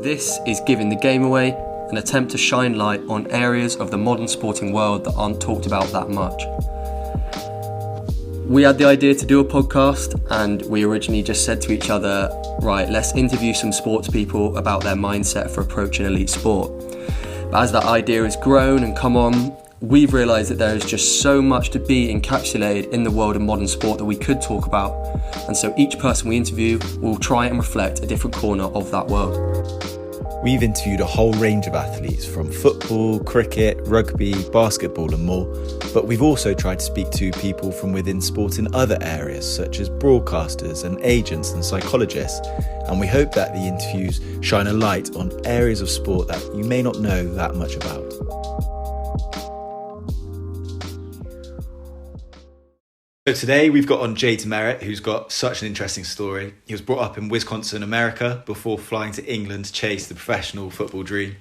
This is Giving the Game Away, an attempt to shine light on areas of the modern sporting world that aren't talked about that much. We had the idea to do a podcast, and we originally just said to each other, right, let's interview some sports people about their mindset for approaching elite sport. But as that idea has grown and come on, we've realised that there is just so much to be encapsulated in the world of modern sport that we could talk about. And so each person we interview will try and reflect a different corner of that world. We've interviewed a whole range of athletes from football, cricket, rugby, basketball and more, but we've also tried to speak to people from within sport in other areas such as broadcasters and agents and psychologists, and we hope that the interviews shine a light on areas of sport that you may not know that much about. So today we've got on DeMerit, who's got such an interesting story. He was brought up in Wisconsin, America, before flying to England to chase the professional football dream.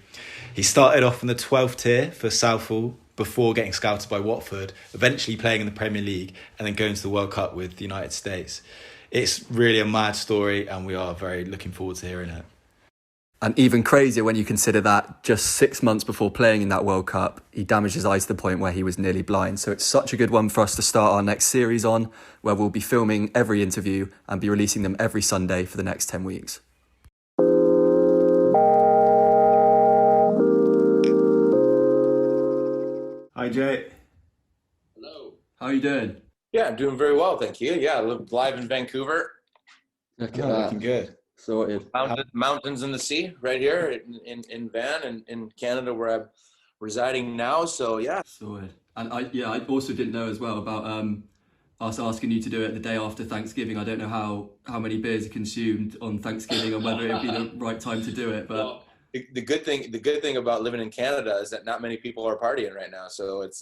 He started off in the 12th tier for Southall before getting scouted by Watford, eventually playing in the Premier League and then going to the World Cup with the United States. It's really a mad story and we are very looking forward to hearing it. And even crazier when you consider that just 6 months before playing in that World Cup, he damaged his eyes to the point where he was nearly blind. So it's such a good one for us to start our next series on, where we'll be filming every interview and be releasing them every Sunday for the next 10 weeks. Hi, Jay. Hello. How are you doing? Yeah, I'm doing very well, thank you. Yeah, I live live in Vancouver. Look at that. Looking good. Sorted. Mountains and the sea right here in Van and in Canada where I'm residing now. So yeah. Sorted. And I also didn't know as well about us asking you to do it the day after Thanksgiving. I don't know how many beers are consumed on Thanksgiving and whether it would be the right time to do it. But well, the good thing about living in Canada is that not many people are partying right now. So it's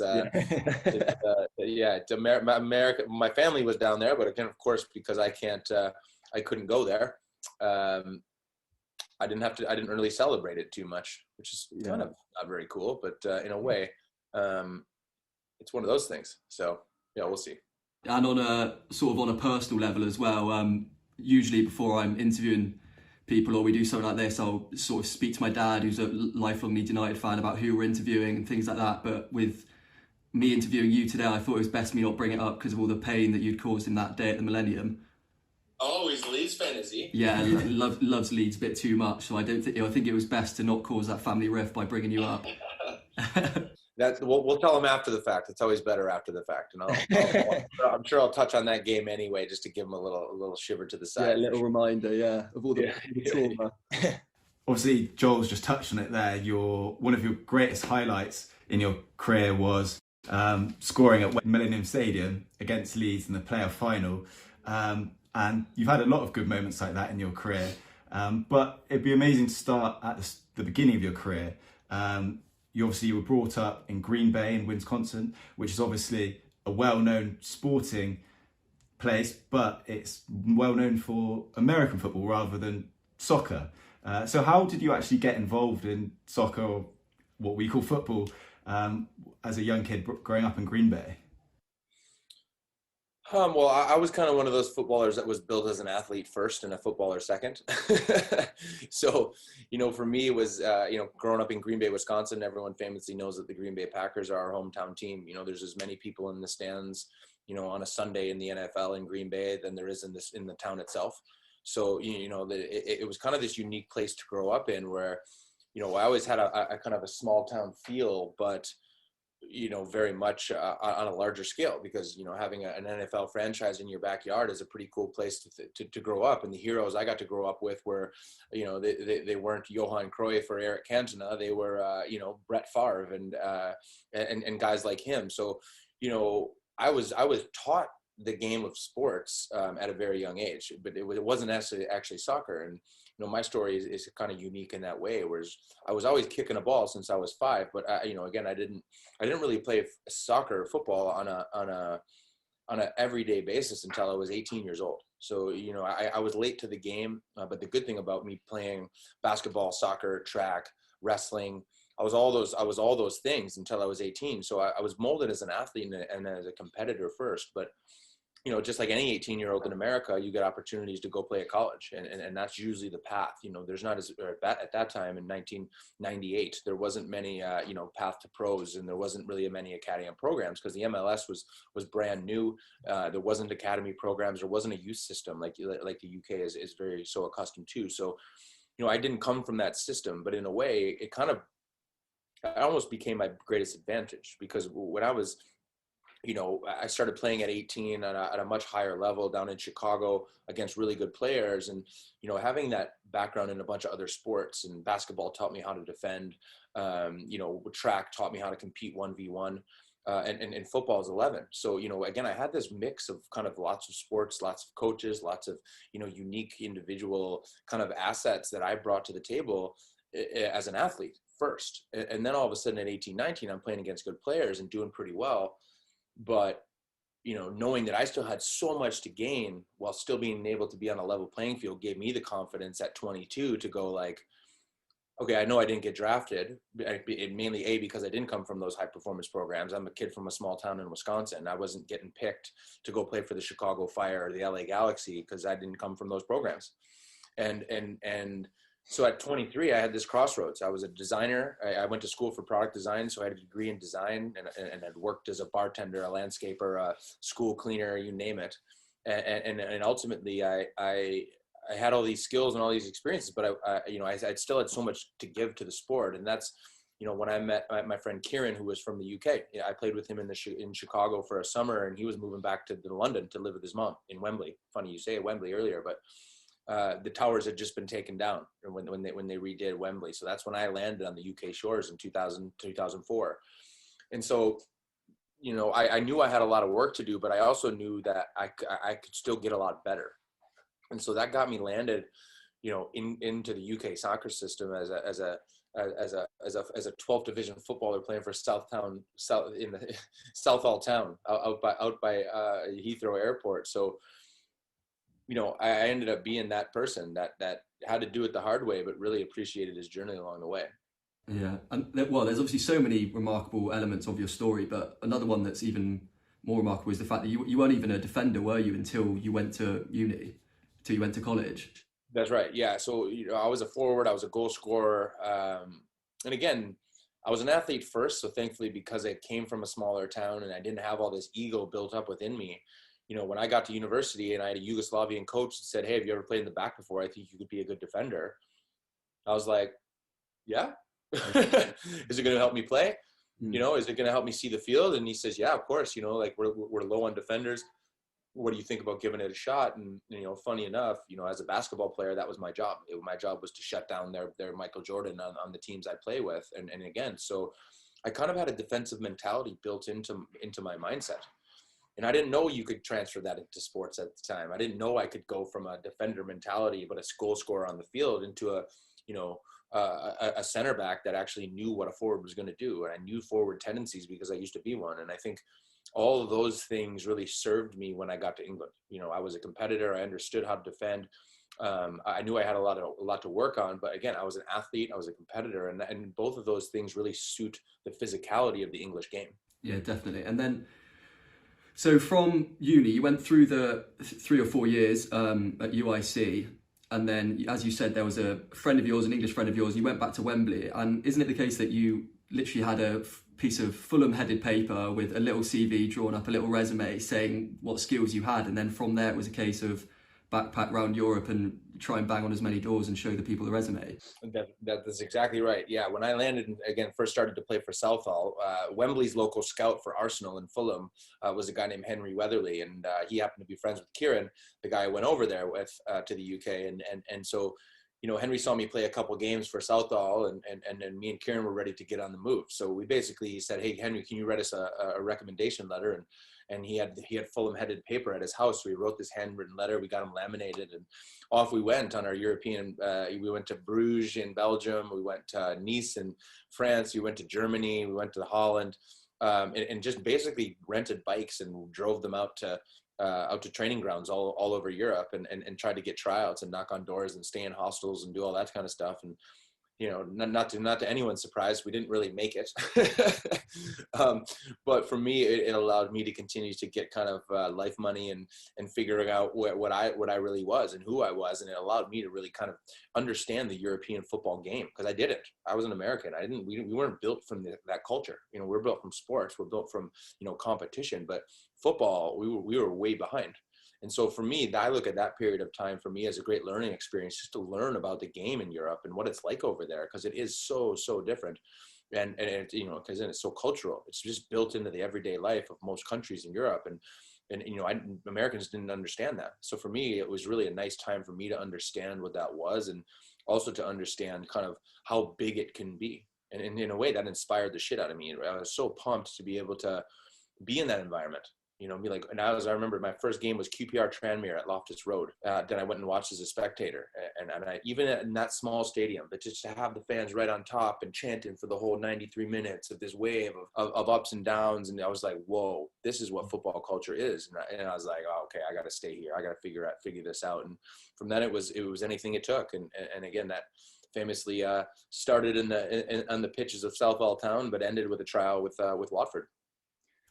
America. My family was down there, but again, of course, because I couldn't go there. I didn't really celebrate it too much, which is kind of not very cool, but in a way, it's one of those things. So yeah, we'll see. And on a personal level as well, usually before I'm interviewing people or we do something like this, I'll sort of speak to my dad, who's a lifelong Leeds United fan, about who we're interviewing and things like that. But with me interviewing you today, I thought it was best me not bring it up because of all the pain that you'd caused him that day at the Millennium. Oh, he's a Leeds fan, is he? Yeah, loves Leeds a bit too much. So I think it was best to not cause that family rift by bringing you up. We'll tell him after the fact. It's always better after the fact, and I'm sure I'll touch on that game anyway, just to give him a little shiver to the side. Yeah, a little reminder, of all the trauma. Obviously, Joel's just touched on it there. One of your greatest highlights in your career was scoring at Millennium Stadium against Leeds in the playoff final. And you've had a lot of good moments like that in your career. But it'd be amazing to start at the beginning of your career. You were brought up in Green Bay in Wisconsin, which is obviously a well-known sporting place, but it's well known for American football rather than soccer. So how did you actually get involved in soccer, or what we call football, as a young kid growing up in Green Bay? Well, I was kind of one of those footballers that was built as an athlete first and a footballer second. So, for me, it was, growing up in Green Bay, Wisconsin, everyone famously knows that the Green Bay Packers are our hometown team. There's as many people in the stands, on a Sunday in the NFL in Green Bay than there is in the town itself. So, it was kind of this unique place to grow up in where, I always had a kind of a small town feel, but very much on a larger scale, because, having an NFL franchise in your backyard is a pretty cool place to grow up. And the heroes I got to grow up with were, they weren't Johan Cruyff or Eric Cantona. They were, Brett Favre and guys like him. So, I was taught the game of sports at a very young age, but it wasn't actually soccer. And my story is kind of unique in that way, whereas I was always kicking a ball since I was 5, but again, I didn't really play soccer or football on a everyday basis until I was 18 years old. So, I was late to the game, but the good thing about me playing basketball, soccer, track, wrestling, I was all those things until I was 18. So I was molded as an athlete and as a competitor first, but just like any 18-year-old in America, you get opportunities to go play at college. And that's usually the path. There's not at that time in 1998, there wasn't many, path to pros, and there wasn't really many academy programs because the MLS was brand new. There wasn't academy programs. There wasn't a youth system like the UK is very so accustomed to. So, I didn't come from that system, but in a way, it almost became my greatest advantage, because when I was, I started playing at 18 at a much higher level down in Chicago against really good players. And, having that background in a bunch of other sports, and basketball taught me how to defend, track taught me how to compete 1v1, and football is 11. So, again, I had this mix of kind of lots of sports, lots of coaches, lots of, unique individual kind of assets that I brought to the table as an athlete first. And then all of a sudden at 18, 19, I'm playing against good players and doing pretty well. But, knowing that I still had so much to gain while still being able to be on a level playing field gave me the confidence at 22 to go like, okay, I know I didn't get drafted, mainly because I didn't come from those high performance programs. I'm a kid from a small town in Wisconsin. I wasn't getting picked to go play for the Chicago Fire or the LA Galaxy because I didn't come from those programs. And so at 23, I had this crossroads. I was a designer. I went to school for product design, so I had a degree in design, and had worked as a bartender, a landscaper, a school cleaner, you name it. And ultimately, I had all these skills and all these experiences, but I still had so much to give to the sport. And that's, when I met my friend Kieran, who was from the UK. I played with him in Chicago for a summer, and he was moving back to London to live with his mom in Wembley. Funny you say Wembley earlier, but the towers had just been taken down when they redid Wembley. So that's when I landed on the UK shores in 2004. And so, I knew I had a lot of work to do, but I also knew that I could still get a lot better. And so that got me landed, into the UK soccer system as a 12th division footballer playing for Southall Town out by Heathrow Airport. So, I ended up being that person that had to do it the hard way, but really appreciated his journey along the way. Yeah, and there's obviously so many remarkable elements of your story, but another one that's even more remarkable is the fact that you weren't even a defender, were you, until you went to uni, until you went to college? That's right. Yeah. So, I was a forward, I was a goal scorer. And again, I was an athlete first. So thankfully, because I came from a smaller town and I didn't have all this ego built up within me, when I got to university and I had a Yugoslavian coach that said, "Hey, have you ever played in the back before? I think you could be a good defender." I was like, yeah. Is it going to help me play? Is it going to help me see the field? And he says, yeah, of course, we're low on defenders. What do you think about giving it a shot? And, funny enough, as a basketball player, that was my job. My job was to shut down their Michael Jordan on the teams I play with. And again, so I kind of had a defensive mentality built into my mindset. And I didn't know you could transfer that into sports at the time. I didn't know I could go from a defender mentality, but a goal scorer on the field, into a center back that actually knew what a forward was going to do. And I knew forward tendencies because I used to be one. And I think all of those things really served me when I got to England. I was a competitor. I understood how to defend. I knew I had a lot to work on, but again, I was an athlete, I was a competitor, and both of those things really suit the physicality of the English game. Yeah, definitely. And then, so from uni, you went through the 3 or 4 years at UIC, and then, as you said, there was a friend of yours, an English friend of yours, and you went back to Wembley. And isn't it the case that you literally had a piece of Fulham-headed paper with a little CV drawn up, a little resume saying what skills you had, and then from there it was a case of backpack around Europe and try and bang on as many doors and show the people the resume? That's exactly right. Yeah, when I landed and again first started to play for Southall, Wembley's local scout for Arsenal in Fulham was a guy named Henry Weatherly, and he happened to be friends with Kieran, the guy I went over there with to the UK, and so Henry saw me play a couple games for Southall, and then me and Kieran were ready to get on the move. So we basically said, "Hey Henry, can you write us a recommendation letter?" And he had Fulham-headed paper at his house. So we wrote this handwritten letter. We got them laminated, and off we went on our European. We went to Bruges in Belgium. We went to Nice in France. We went to Germany. We went to Holland, and just basically rented bikes and drove them out to training grounds all over Europe, and tried to get tryouts and knock on doors and stay in hostels and do all that kind of stuff. And not to anyone's surprise, we didn't really make it. But for me, it allowed me to continue to get kind of life money and figuring out what I really was and who I was. And it allowed me to really kind of understand the European football game, because I didn't. I was an American. We weren't built from that culture. We're built from sports. We're built from, competition. But football, we were way behind. And so for me, I look at that period of time for me as a great learning experience, just to learn about the game in Europe and what it's like over there, because it is so different. And it, because then it's so cultural. It's just built into the everyday life of most countries in Europe. And Americans didn't understand that. So for me, it was really a nice time for me to understand what that was, and also to understand kind of how big it can be. And in a way, that inspired the shit out of me. I was so pumped to be able to be in that environment. And I remember my first game was QPR Tranmere at Loftus Road. Then I went and watched as a spectator. And I, even in that small stadium, but just to have the fans right on top and chanting for the whole 93 minutes of this wave of ups and downs. And I was like, whoa, this is what football culture is. And I was like, oh, okay, I got to stay here. I got to figure this out. And from then it was anything it took. And again, that famously started on the pitches of Southall Town, but ended with a trial with Watford.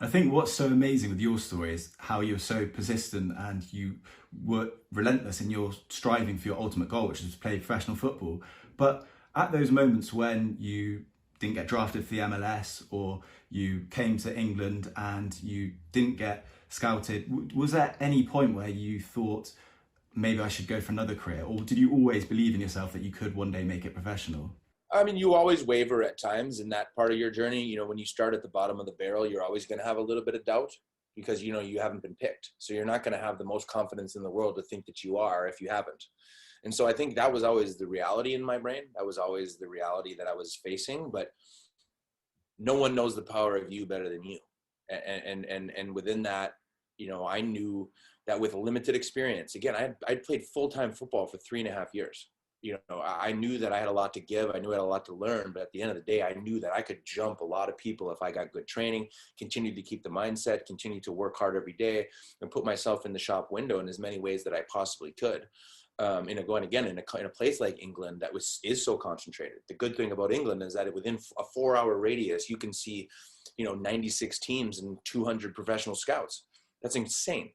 I think what's so amazing with your story is how you're so persistent and you were relentless in your striving for your ultimate goal, which is to play professional football. But at those moments when you didn't get drafted for the MLS, or you came to England and you didn't get scouted, was there any point where you thought, maybe I should go for another career? Or did you always believe in yourself that you could one day make it professional? I mean, you always waver at times in that part of your journey. When you start at the bottom of the barrel, you're always going to have a little bit of doubt, because, you haven't been picked. So you're not going to have the most confidence in the world to think that you are if you haven't. And so I think that was always the reality in my brain. That was always the reality that I was facing. But no one knows the power of you better than you. And within that, I knew that with limited experience, again, I'd played full-time football for 3.5 years. I knew that I had a lot to give. I knew I had a lot to learn, but at the end of the day, I knew that I could jump a lot of people if I got good training, continued to keep the mindset, continue to work hard every day, and put myself in the shop window in as many ways that I possibly could. Going again in a place like England that is so concentrated. The good thing about England is that within a 4-hour radius, you can see, 96 teams and 200 professional scouts. That's insane.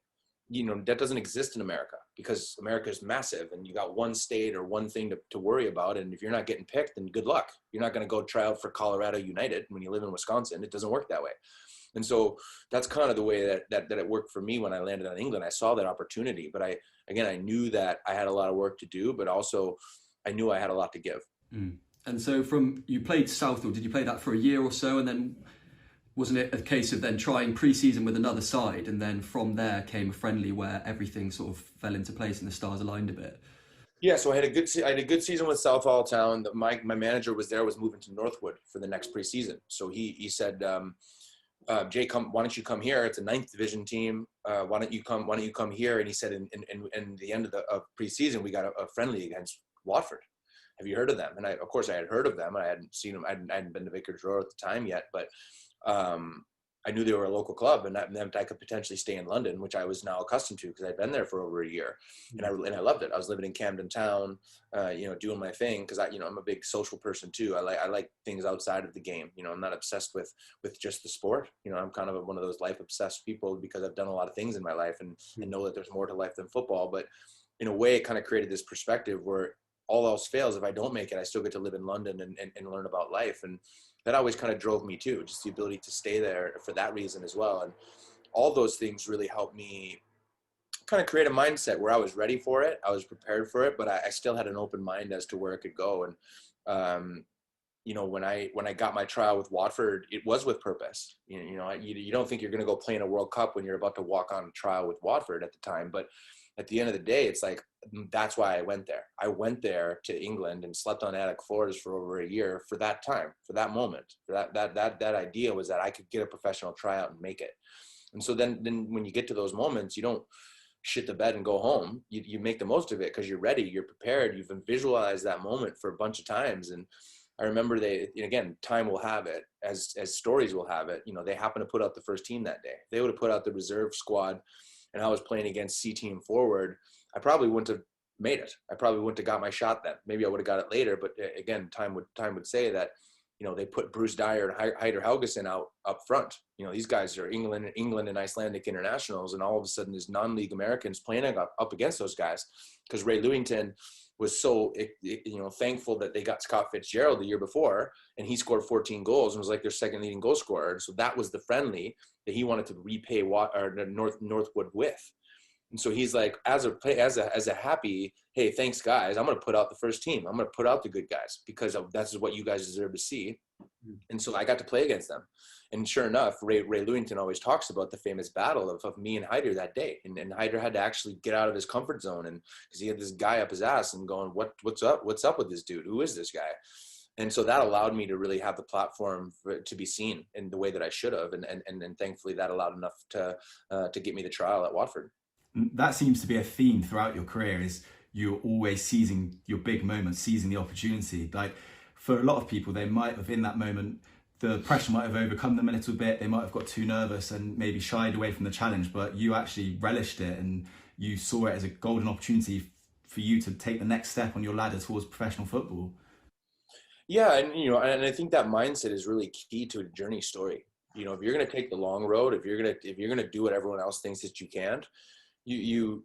That doesn't exist in America, because America is massive and you got one state or one thing to worry about. And if you're not getting picked, then good luck. You're not going to go try out for Colorado United when you live in Wisconsin. It doesn't work that way. And so that's kind of the way that it worked for me when I landed in England. I saw that opportunity, but I knew that I had a lot of work to do, but also I knew I had a lot to give. Mm. And so you played Southall, did you play that for a year or so? And then wasn't it a case of then trying pre-season with another side, and then from there came a friendly where everything sort of fell into place and the stars aligned a bit? Yeah, so I had a good season with Southall Town. My manager was moving to Northwood for the next pre-season. So he said, Jay, why don't you come here? It's a 9th division team. Why don't you come here? And he said, in the end of pre-season, we got a friendly against Watford. Have you heard of them? And of course I had heard of them. I hadn't seen them. I hadn't been to Vicarage Road at the time yet, but I knew they were a local club, and that meant I could potentially stay in London, which I was now accustomed to because I'd been there for over a year, and I loved it. I was living in Camden Town, doing my thing, because I'm a big social person too. I like things outside of the game. I'm not obsessed with just the sport. I'm kind of one of those life obsessed people, because I've done a lot of things in my life and know that there's more to life than football. But in a way, it kind of created this perspective where all else fails, if I don't make it, I still get to live in London and learn about life. And that always kind of drove me too, just the ability to stay there for that reason as well. And all those things really helped me kind of create a mindset where I was ready for it. I was prepared for it, but I still had an open mind as to where it could go. And, when I got my trial with Watford, it was with purpose. You don't think you're going to go play in a World Cup when you're about to walk on trial with Watford at the time, but at the end of the day, it's like, that's why I went there. I went there to England and slept on attic floors for over a year for that time, for that moment. For that idea was that I could get a professional tryout and make it. And so then when you get to those moments, you don't shit the bed and go home. You make the most of it because you're ready, you're prepared, you've visualized that moment for a bunch of times. And I remember again, time will have it, as stories will have it, they happen to put out the first team that day. They would have put out the reserve squad, and I was playing against C team forward, I probably wouldn't have made it. I probably wouldn't have got my shot then. Maybe I would have got it later, but again, time would say that, they put Bruce Dyer and Heider Helgeson up front. These guys are England and Icelandic internationals, and all of a sudden there's non-league Americans playing up against those guys, because Ray Lewington was so thankful that they got Scott Fitzgerald the year before, and he scored 14 goals and was like their second leading goal scorer. So that was the friendly that he wanted to repay Northwood with. And so he's like, as a happy, hey, thanks guys, I'm going to put out the first team. I'm going to put out the good guys, because that's what you guys deserve to see. And so I got to play against them. And sure enough, Ray Lewington always talks about the famous battle of me and Heider that day. And Heider had to actually get out of his comfort zone, and because he had this guy up his ass and going, what's up with this dude? Who is this guy? And so that allowed me to really have the platform to be seen in the way that I should have. And thankfully that allowed enough to get me the trial at Watford. That seems to be a theme throughout your career, is you're always seizing your big moments, seizing the opportunity. Like, for a lot of people, they might have, in that moment, the pressure might have overcome them a little bit. They might have got too nervous and maybe shied away from the challenge, but you actually relished it and you saw it as a golden opportunity for you to take the next step on your ladder towards professional football. Yeah, and and I think that mindset is really key to a journey story. If you're going to take the long road, if you're going to do what everyone else thinks that you can't, you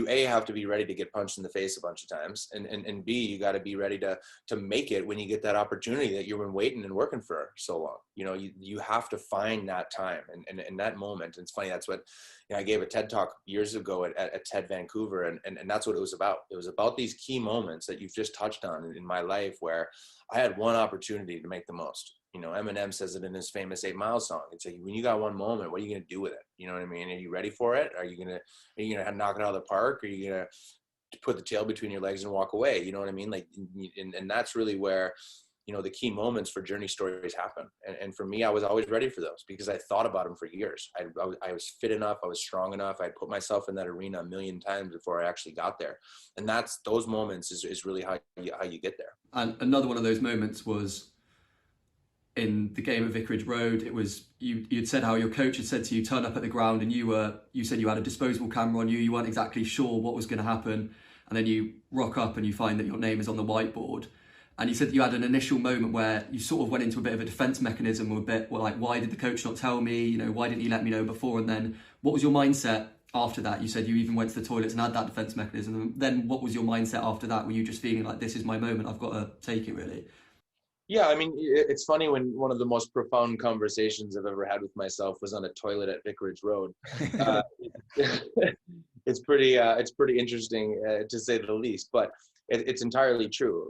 A, have to be ready to get punched in the face a bunch of times, and B, you got to be ready to make it when you get that opportunity that you've been waiting and working for so long. You have to find that time and that moment. And it's funny, that's what I gave a TED talk years ago at TED Vancouver, and that's what it was about. It was about these key moments that you've just touched on in my life, where I had one opportunity to make the most. Eminem says it in his famous 8 Mile song. It's like, when you got one moment, what are you going to do with it? You know what I mean? Are you ready for it? Are you going to knock it out of the park? Are you going to put the tail between your legs and walk away? You know what I mean? Like, and that's really where, the key moments for journey stories happen. And for me, I was always ready for those, because I thought about them for years. I was fit enough. I was strong enough. I put myself in that arena a million times before I actually got there. And those moments is really how you get there. And another one of those moments was in the game at Vicarage Road. It was you'd said how your coach had said to you, turn up at the ground, and you said you had a disposable camera on you. You weren't exactly sure what was going to happen, and then you rock up and you find that your name is on the whiteboard. And you said that you had an initial moment where you sort of went into a bit of a defense mechanism, or a bit like, why did the coach not tell me? Why didn't he let me know before? And then what was your mindset after that? You said you even went to the toilets and had that defense mechanism. And then what was your mindset after that? Were you just feeling like, this is my moment, I've got to take it, really? Yeah, I mean, it's funny, when one of the most profound conversations I've ever had with myself was on a toilet at Vicarage Road. It's pretty interesting, to say the least, but it's entirely true,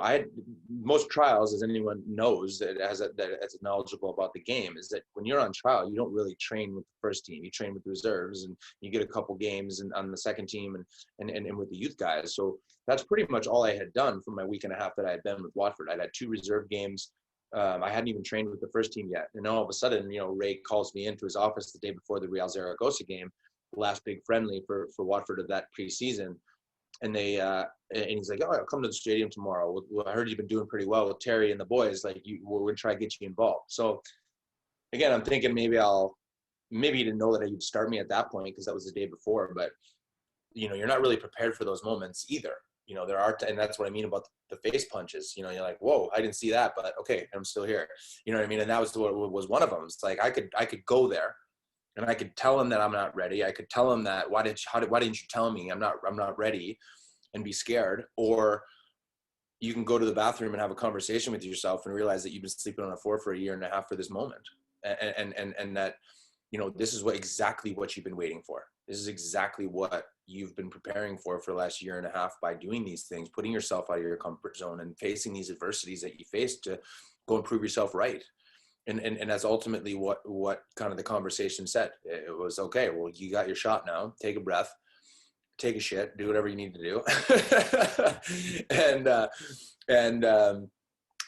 I had most trials, as anyone knows that as knowledgeable about the game, is that when you're on trial, you don't really train with the first team. You train with the reserves, and you get a couple games on the second team and with the youth guys. So that's pretty much all I had done for my week and a half that I had been with Watford. I'd had 2 reserve games. I hadn't even trained with the first team yet. And all of a sudden, Ray calls me into his office the day before the Real Zaragoza game, the last big friendly for Watford of that preseason. And and he's like, oh, I'll come to the stadium tomorrow. I heard you've been doing pretty well with Terry and the boys. Like, we're going to try to get you involved. So again, I'm thinking maybe he didn't know that he'd start me at that point, because that was the day before. But, you're not really prepared for those moments either. There are, and that's what I mean about the face punches. You're like, whoa, I didn't see that, but okay, I'm still here. You know what I mean? And that was one of them. It's like, I could go there, and I could tell him that I'm not ready. I could tell him that, why didn't you tell me I'm not ready, and be scared? Or you can go to the bathroom and have a conversation with yourself and realize that you've been sleeping on the floor for a year and a half for this moment. And that, this is exactly what you've been waiting for. This is exactly what you've been preparing for the last year and a half, by doing these things, putting yourself out of your comfort zone and facing these adversities that you face to go and prove yourself right. And that's ultimately what kind of the conversation said. It was, okay, well, you got your shot now. Take a breath, take a shit, do whatever you need to do,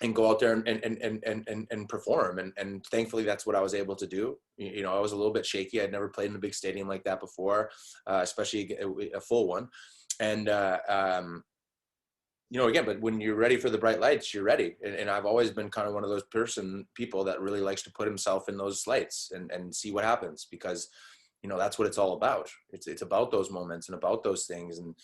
and go out there and perform. And thankfully, that's what I was able to do. I was a little bit shaky. I'd never played in a big stadium like that before, especially a full one. And again, but when you're ready for the bright lights, you're ready. And I've always been kind of one of those people that really likes to put himself in those lights and see what happens, because that's what it's all about. It's about those moments and about those things. And,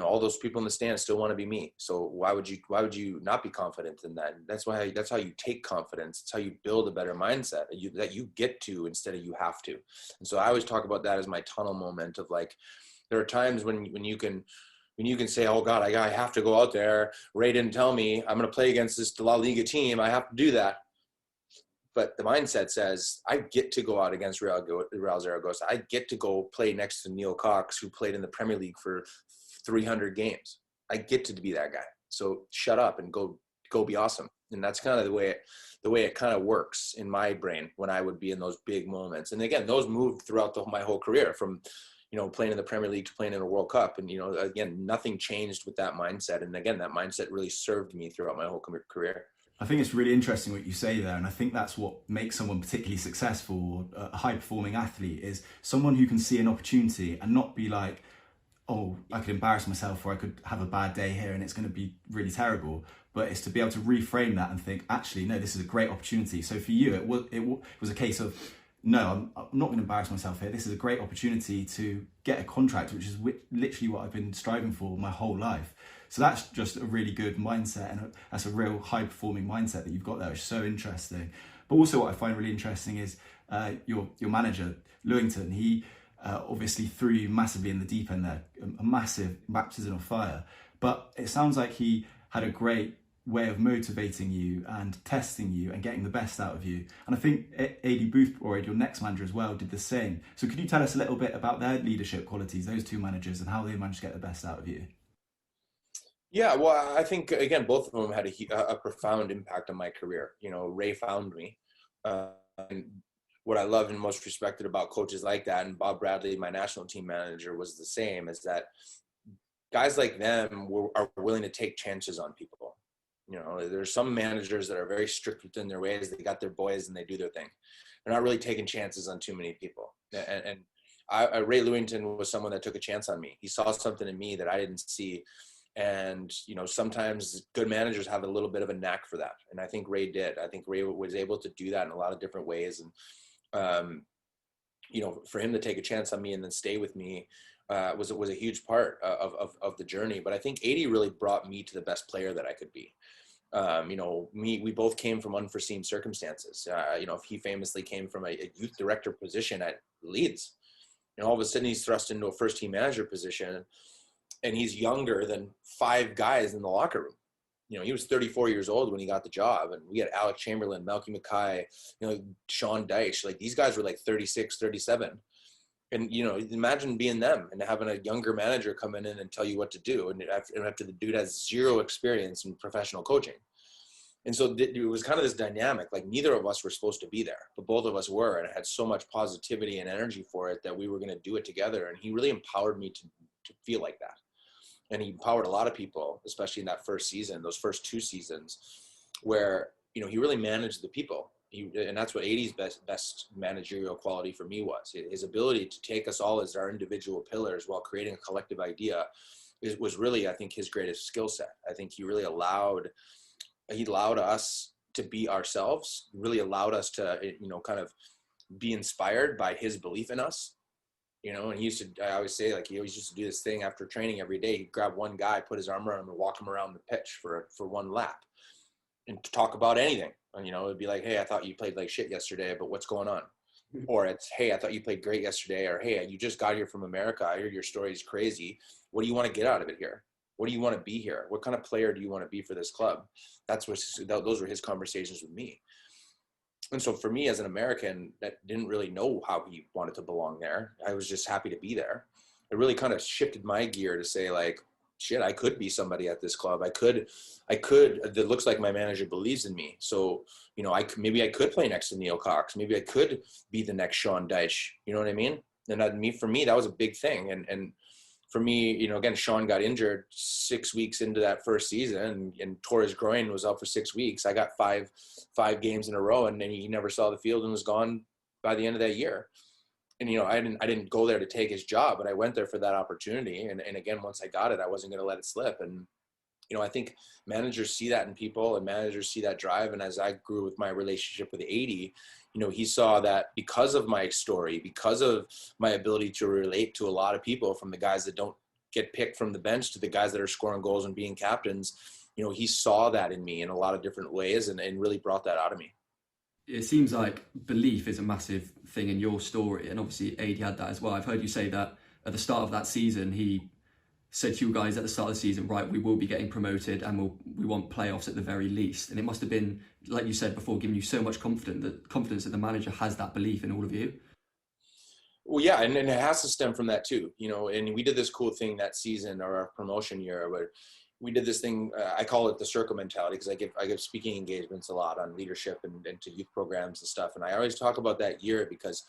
all those people in the stands still want to be me. So why would you not be confident in that? That's how you take confidence. It's how you build a better mindset that you get to instead of you have to. And so I always talk about that as my tunnel moment of like, there are times when you can say, oh God, I have to go out there. Ray didn't tell me I'm going to play against this La Liga team. I have to do that. But the mindset says, I get to go out against Real Zaragoza. I get to go play next to Neil Cox, who played in the Premier League for 300 games. I get to be that guy. So shut up and go be awesome. And that's kind of the way it kind of works in my brain when I would be in those big moments. And again, those moved throughout my whole career, from playing in the Premier League to playing in a World Cup. And, again, nothing changed with that mindset. And again, that mindset really served me throughout my whole career. I think it's really interesting what you say there, and I think that's what makes someone particularly successful, a high-performing athlete, is someone who can see an opportunity and not be like, oh, I could embarrass myself, or I could have a bad day here and it's going to be really terrible. But it's to be able to reframe that and think, actually, no, this is a great opportunity. So for you, it was a case of, no, I'm not going to embarrass myself here. This is a great opportunity to get a contract, which is literally what I've been striving for my whole life. So that's just a really good mindset, and that's a real high-performing mindset that you've got there, which is so interesting. But also what I find really interesting is your manager, Lewington. He obviously threw you massively in the deep end there, a massive baptism of fire. But it sounds like he had a great way of motivating you and testing you and getting the best out of you. And I think A.D. Boothroyd, your next manager as well, did the same. So could you tell us a little bit about their leadership qualities, those two managers, and how they managed to get the best out of you? Yeah, well, I think, again, both of them had a profound impact on my career. Ray found me. And what I loved and most respected about coaches like that, and Bob Bradley, my national team manager, was the same, is that guys like them are willing to take chances on people. There's some managers that are very strict within their ways. They got their boys and they do their thing. They're not really taking chances on too many people. And Ray Lewington was someone that took a chance on me. He saw something in me that I didn't see. And, sometimes good managers have a little bit of a knack for that. And I think Ray did. I think Ray was able to do that in a lot of different ways. And, for him to take a chance on me and then stay with me was a huge part of the journey. But I think 80 really brought me to the best player that I could be. We both came from unforeseen circumstances. He famously came from a youth director position at Leeds. All of a sudden he's thrust into a first team manager position, and he's younger than 5 guys in the locker room. He was 34 years old when he got the job, and we had Alex Chamberlain, Malky Mackay, Sean Dyche. Like, these guys were like 36, 37. And, imagine being them and having a younger manager come in and tell you what to do. And after the dude has 0 experience in professional coaching. And so it was kind of this dynamic, like neither of us were supposed to be there, but both of us were. And it had so much positivity and energy for it that we were going to do it together. And he really empowered me to feel like that. And he empowered a lot of people, especially in that first season, those first 2 seasons, where, he really managed the people. And that's what 80's best managerial quality for me was. His ability to take us all as our individual pillars while creating a collective idea was really, I think, his greatest skill set. I think he really allowed us to be ourselves, really allowed us to, kind of be inspired by his belief in us. And I always say, like, he always used to do this thing after training every day. He'd grab one guy, put his arm around him, and walk him around the pitch for one lap and to talk about anything. And, it'd be like, hey, I thought you played like shit yesterday, but what's going on? Or it's, hey, I thought you played great yesterday. Or, hey, you just got here from America. I hear your story is crazy. What do you want to get out of it here? What do you want to be here? What kind of player do you want to be for this club? Those were his conversations with me. And so for me as an American that didn't really know how he wanted to belong there, I was just happy to be there. It really kind of shifted my gear to say, like, shit, I could be somebody at this club. It looks like my manager believes in me. So, maybe I could play next to Neil Cox. Maybe I could be the next Sean Dyche. You know what I mean? And for me, that was a big thing. And for me, again, Sean got injured 6 weeks into that first season and tore his groin, was out for 6 weeks. I got five games in a row, and then he never saw the field and was gone by the end of that year. And, I didn't go there to take his job, but I went there for that opportunity. And again, once I got it, I wasn't going to let it slip. And I think managers see that in people, and managers see that drive. And as I grew with my relationship with 80, he saw that because of my story, because of my ability to relate to a lot of people, from the guys that don't get picked from the bench to the guys that are scoring goals and being captains, he saw that in me in a lot of different ways, and really brought that out of me. It seems like belief is a massive thing in your story, and obviously AD had that as well. I've heard you say that at the start of that season, he said to you guys at the start of the season, right, we will be getting promoted and we want playoffs at the very least. And it must have been, like you said before, giving you so much confidence that the manager has that belief in all of you. Well, yeah, and it has to stem from that too, and we did this cool thing that season, or our promotion year, where we did this thing, I call it the circle mentality, because I give speaking engagements a lot on leadership and to youth programs and stuff. And I always talk about that year because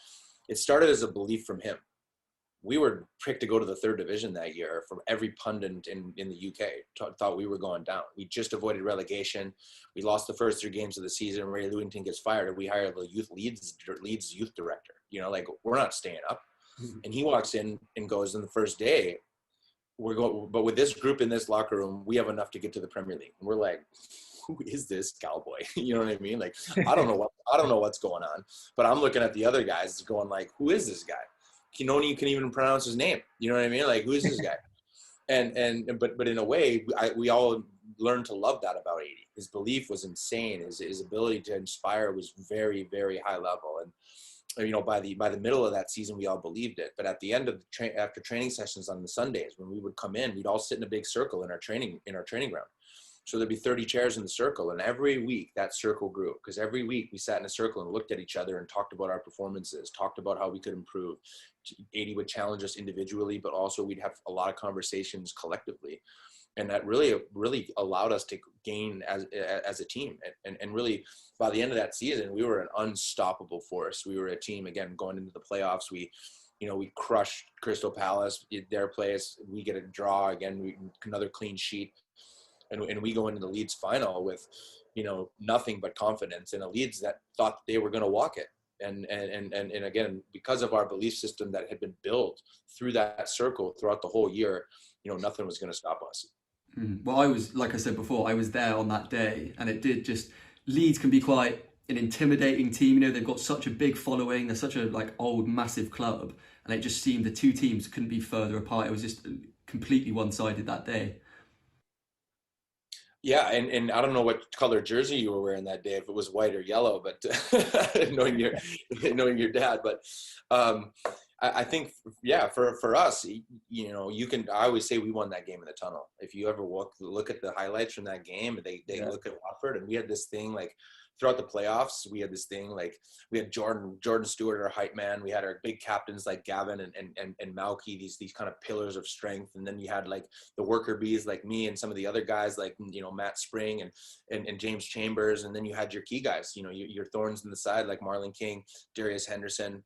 it started as a belief from him. We were picked to go to the 3rd division that year from every pundit in the UK. Thought we were going down. We just avoided relegation. We lost the first 3 games of the season. Ray Lewington gets fired, and we hired the Leeds youth director. We're not staying up. Mm-hmm. And he walks in and goes, in the first day, we're going, but with this group in this locker room, we have enough to get to the Premier League. And we're like, who is this cowboy? You know what I mean? Like, I don't know what's going on, but I'm looking at the other guys going like, who is this guy? You can even pronounce his name. You know what I mean? Like, who is this guy? But in a way, we all learned to love that about 80. His belief was insane. His ability to inspire was very, very high level. And by the middle of that season, we all believed it. But at the end of after training sessions on the Sundays, when we would come in, we'd all sit in a big circle in our training ground. So there'd be 30 chairs in the circle, and every week that circle grew, because every week we sat in a circle and looked at each other and talked about our performances, talked about how we could improve. 80 would challenge us individually, but also we'd have a lot of conversations collectively. And that really allowed us to gain as a team. And really, by the end of that season, we were an unstoppable force. We were a team, again, going into the playoffs. We crushed Crystal Palace, their place. We get a draw again, another clean sheet. And we go into the Leeds final with, nothing but confidence, and a Leeds that thought they were going to walk it. And again, because of our belief system that had been built through that circle throughout the whole year, nothing was going to stop us. Well, I was, like I said before, I was there on that day, and it did just, Leeds can be quite an intimidating team. They've got such a big following. They're such a old, massive club, and it just seemed the two teams couldn't be further apart. It was just completely one-sided that day. Yeah, and I don't know what color jersey you were wearing that day, if it was white or yellow, but knowing your dad. But I think, yeah, for us, I always say we won that game in the tunnel. If you ever look at the highlights from that game, they look at Watford, and we had this thing throughout the playoffs, we had this thing we had Jordan Stewart, our hype man. We had our big captains like Gavin and Malky, these kind of pillars of strength. And then you had the worker bees like me and some of the other guys like, Matt Spring and James Chambers. And then you had your key guys, your thorns in the side like Marlon King, Darius Henderson,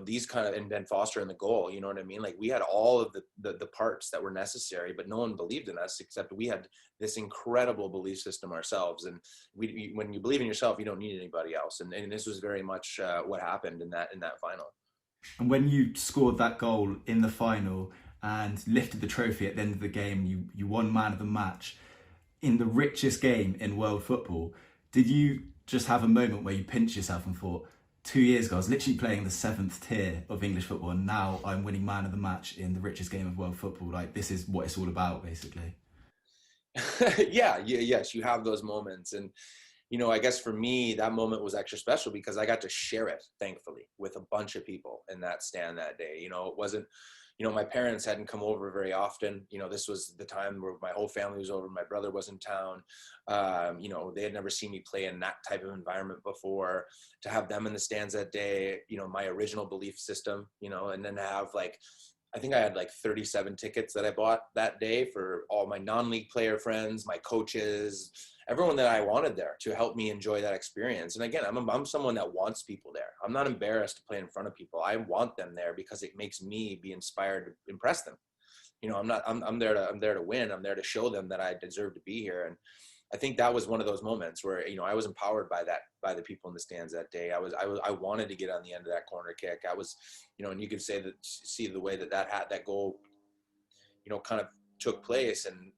these kind of, and Ben Foster in the goal. You know what I mean? We had all of the parts that were necessary, but no one believed in us except we had this incredible belief system ourselves. And when you believe in yourself, you don't need anybody else. And this was very much what happened in that final. And when you scored that goal in the final and lifted the trophy at the end of the game, you won man of the match in the richest game in world football. Did you just have a moment where you pinched yourself and thought, 2 years ago, I was literally playing the 7th tier of English football, and now I'm winning man of the match in the richest game of world football? This is what it's all about, basically. Yes, you have those moments. And, I guess for me, that moment was extra special because I got to share it, thankfully, with a bunch of people in that stand that day. It wasn't, my parents hadn't come over very often. This was the time where my whole family was over. My brother was in town. They had never seen me play in that type of environment before. To have them in the stands that day, my original belief system, and then to have I think I had 37 tickets that I bought that day for all my non-league player friends, my coaches, everyone that I wanted there to help me enjoy that experience. And again, I'm someone that wants people there. I'm not embarrassed to play in front of people. I want them there because it makes me be inspired to impress them. I'm there to win. I'm there to show them that I deserve to be here. And I think that was one of those moments where, I was empowered by the people in the stands that day. I wanted to get on the end of that corner kick. I was, and you could see the way that goal, kind of took place. And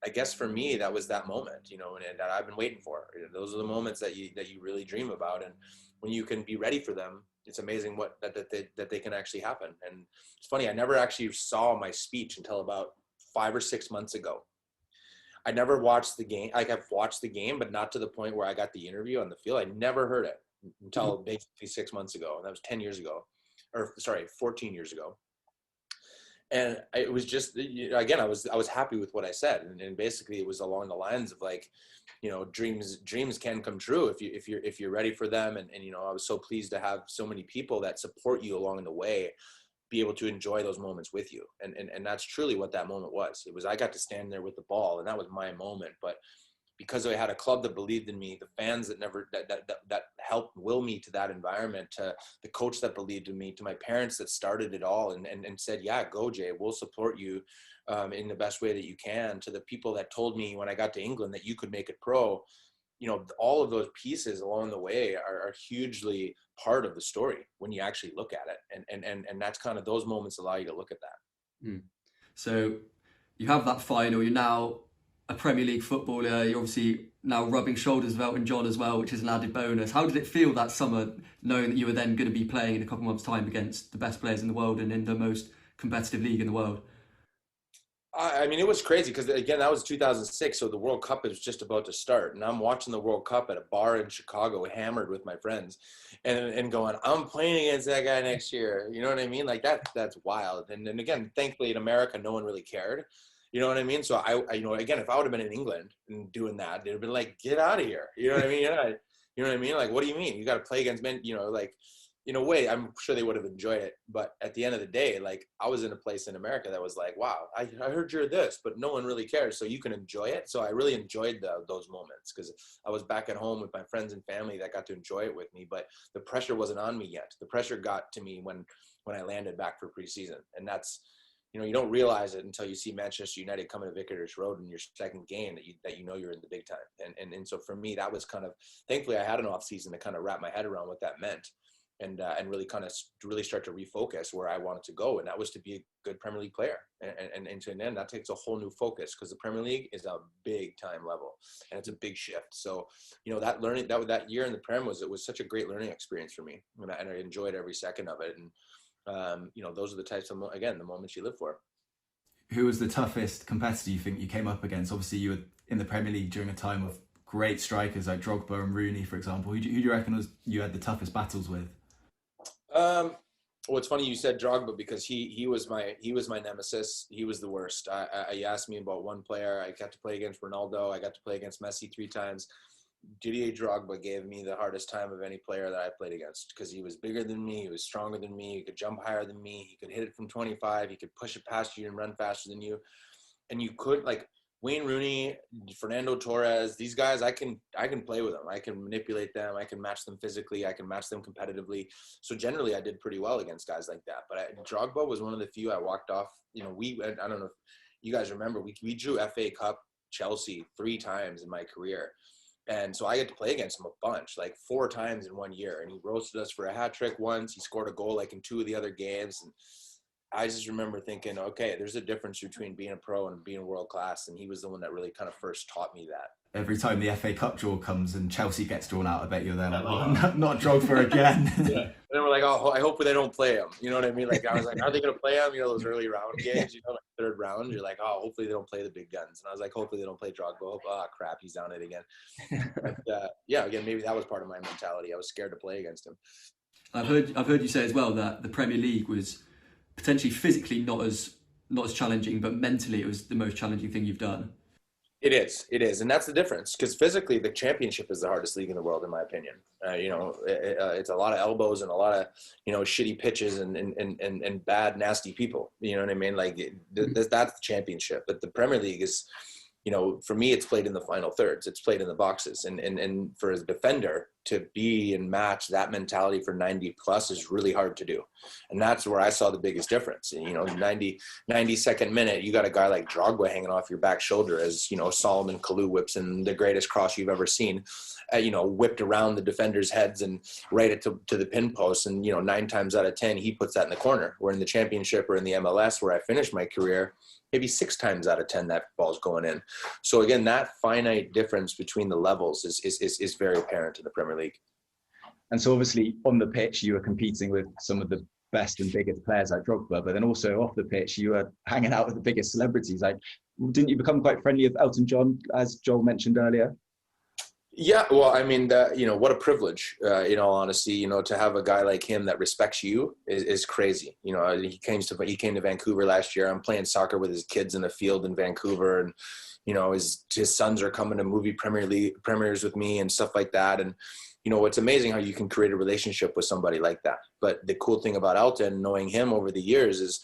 I guess for me, that was that moment, and that I've been waiting for. Those are the moments that you really dream about. And when you can be ready for them, it's amazing that they can actually happen. And it's funny, I never actually saw my speech until about 5 or 6 months ago. I never watched the game. Like, I've watched the game, but not to the point where I got the interview on the field. I never heard it until basically 6 months ago. And that was 10 years ago, 14 years ago. And it was just, again, I was happy with what I said. And basically it was along the lines of like, dreams can come true if you're ready for them. And I was so pleased to have so many people that support you along the way, be able to enjoy those moments with you. And that's truly what that moment was. It was, I got to stand there with the ball, and that was my moment. But because I had a club that believed in me, the fans that helped will me to that environment, to the coach that believed in me, to my parents that started it all and said, yeah, go Jay, we'll support you in the best way that you can, to the people that told me when I got to England that you could make it pro. All of those pieces along the way are hugely part of the story when you actually look at it. And that's kind of, those moments allow you to look at that. So you have that final, you're now a Premier League footballer, you're obviously now rubbing shoulders with Elton John as well, which is an added bonus. How did it feel that summer, knowing that you were then going to be playing in a couple of months' time against the best players in the world and in the most competitive league in the world? I mean, it was crazy because, again, that was 2006, so the World Cup is just about to start. And I'm watching the World Cup at a bar in Chicago, hammered with my friends, and going, I'm playing against that guy next year. You know what I mean? Like, that's wild. And again, thankfully in America, no one really cared. You know what I mean? So I again, if I would have been in England and doing that, they'd have been like, get out of here. You know what I mean? You know what I mean? Like, what do you mean? You got to play against men, like, in a way, I'm sure they would have enjoyed it. But at the end of the day, like, I was in a place in America that was like, wow, I heard you're this, but no one really cares. So you can enjoy it. So I really enjoyed those moments because I was back at home with my friends and family that got to enjoy it with me. But the pressure wasn't on me yet. The pressure got to me when I landed back for preseason. And that's, you don't realize it until you see Manchester United coming to Vicarage Road in your second game that you're in the big time. And so for me, that was kind of, thankfully I had an off season to kind of wrap my head around what that meant. And really kind of really start to refocus where I wanted to go. And that was to be a good Premier League player. And to an end, that takes a whole new focus because the Premier League is a big time level and it's a big shift. So, that learning, that year in the Prem it was such a great learning experience for me. And I enjoyed every second of it. And, those are the types of, again, the moments you live for. Who was the toughest competitor you think you came up against? Obviously you were in the Premier League during a time of great strikers like Drogba and Rooney, for example. Who do you reckon you had the toughest battles with? Well, it's funny you said Drogba because he was my nemesis. He was the worst. You asked me about one player. I got to play against Ronaldo. I got to play against Messi 3 times. Didier Drogba gave me the hardest time of any player that I played against because he was bigger than me. He was stronger than me. He could jump higher than me. He could hit it from 25. He could push it past you and run faster than you. And you could, like, Wayne Rooney, Fernando Torres, these guys, I can play with them. I can manipulate them. I can match them physically. I can match them competitively. So generally, I did pretty well against guys like that. But Drogba was one of the few I walked off. I don't know if you guys remember, we drew FA Cup Chelsea 3 times in my career. And so I get to play against him a bunch, like 4 times in 1 year. And he roasted us for a hat trick once. He scored a goal like in 2 of the other games. And I just remember thinking, okay, there's a difference between being a pro and being world class. And he was the one that really kind of first taught me that. Every time the FA Cup draw comes and Chelsea gets drawn out, I bet you're there like, oh, not Drogba again. Yeah. And then we're like, oh, I hope they don't play him. You know what I mean? Like, I was like, are they going to play him? Those early round games, like 3rd round, you're like, oh, hopefully they don't play the big guns. And I was like, hopefully they don't play Drogba. Oh, crap, he's down it again. But, again, maybe that was part of my mentality. I was scared to play against him. I've heard you say as well that the Premier League was potentially physically not as challenging, but mentally it was the most challenging thing you've done. It is. And that's the difference because physically the Championship is the hardest league in the world, in my opinion. It's a lot of elbows and a lot of, shitty pitches and bad, nasty people. You know what I mean? Like that's the Championship. But the Premier League is, for me, it's played in the final thirds. It's played in the boxes. And for a defender to be and match that mentality for 90 plus is really hard to do. And that's where I saw the biggest difference. 92nd minute, you got a guy like Drogba hanging off your back shoulder as, Solomon Kalou whips in the greatest cross you've ever seen, whipped around the defenders' heads and right it to the pin post. And, 9 times out of 10, he puts that in the corner. Where in the Championship or in the MLS where I finished my career, maybe 6 times out of 10 that ball's going in. So again, that finite difference between the levels is very apparent in the Premier League. And so obviously on the pitch, you were competing with some of the best and biggest players like Drogba, but then also off the pitch, you were hanging out with the biggest celebrities. Like, didn't you become quite friendly with Elton John, as Joel mentioned earlier? Yeah, well, I mean, what a privilege, in all honesty, to have a guy like him that respects you is crazy. He came to Vancouver last year. I'm playing soccer with his kids in the field in Vancouver, and his sons are coming to movie premieres with me and stuff like that. And it's amazing how you can create a relationship with somebody like that. But the cool thing about Elton, knowing him over the years, is